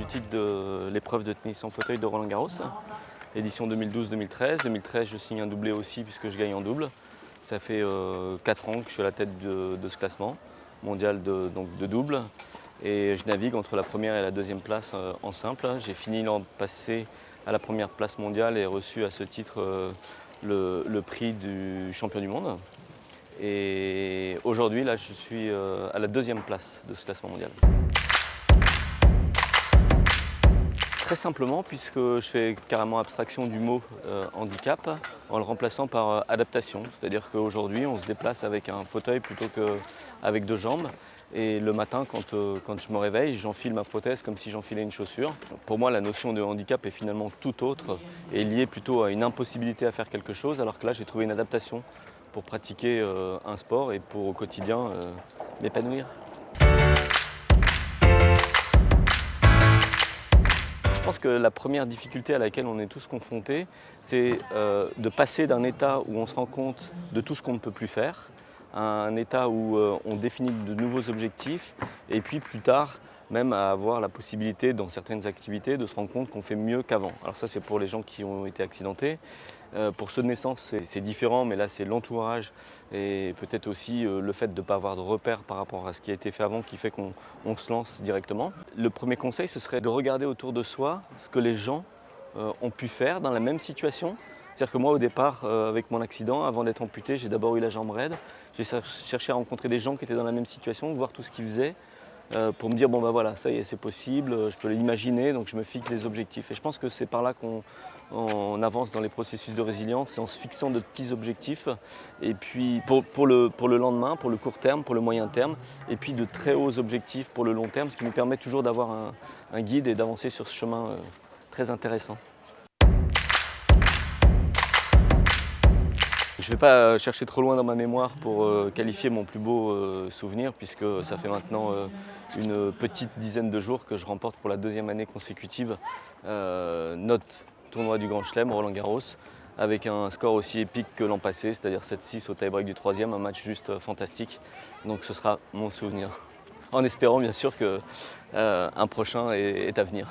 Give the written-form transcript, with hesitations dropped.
du titre de l'épreuve de tennis en fauteuil de Roland-Garros, édition 2012-2013. 2013, je signe un doublé aussi puisque je gagne en double. Ça fait 4 ans que je suis à la tête de ce classement mondial de double. Et je navigue entre la première et la deuxième place en simple. J'ai fini l'an passé à la première place mondiale et reçu à ce titre le prix du champion du monde. Et aujourd'hui, là, je suis à la deuxième place de ce classement mondial. Très simplement, puisque je fais carrément abstraction du mot handicap en le remplaçant par adaptation. C'est-à-dire qu'aujourd'hui, on se déplace avec un fauteuil plutôt qu'avec 2 jambes. Et le matin, quand je me réveille, j'enfile ma prothèse comme si j'enfilais une chaussure. Pour moi, la notion de handicap est finalement tout autre et liée plutôt à une impossibilité à faire quelque chose, alors que là, j'ai trouvé une adaptation pour pratiquer un sport et pour au quotidien m'épanouir. Je pense que la première difficulté à laquelle on est tous confrontés, c'est de passer d'un état où on se rend compte de tout ce qu'on ne peut plus faire, à un état où on définit de nouveaux objectifs, et puis plus tard, même à avoir la possibilité dans certaines activités de se rendre compte qu'on fait mieux qu'avant. Alors ça, c'est pour les gens qui ont été accidentés. Pour ceux de naissance, c'est différent, mais là, c'est l'entourage et peut-être aussi le fait de ne pas avoir de repères par rapport à ce qui a été fait avant qui fait qu'on se lance directement. Le premier conseil, ce serait de regarder autour de soi ce que les gens ont pu faire dans la même situation. C'est-à-dire que moi, au départ, avec mon accident, avant d'être amputé, j'ai d'abord eu la jambe raide. J'ai cherché à rencontrer des gens qui étaient dans la même situation, voir tout ce qu'ils faisaient, pour me dire, bon ben voilà, ça y est, c'est possible, je peux l'imaginer, donc je me fixe des objectifs. Et je pense que c'est par là qu'on avance dans les processus de résilience, c'est en se fixant de petits objectifs, et puis pour le lendemain, pour le court terme, pour le moyen terme, et puis de très hauts objectifs pour le long terme, ce qui nous permet toujours d'avoir un guide et d'avancer sur ce chemin très intéressant. Je ne vais pas chercher trop loin dans ma mémoire pour qualifier mon plus beau souvenir, puisque ça fait maintenant une petite dizaine de jours que je remporte pour la 2e année consécutive notre tournoi du Grand Chelem, Roland-Garros, avec un score aussi épique que l'an passé, c'est-à-dire 7-6 au tie-break du 3e, un match juste fantastique. Donc ce sera mon souvenir, en espérant bien sûr qu'un prochain est à venir.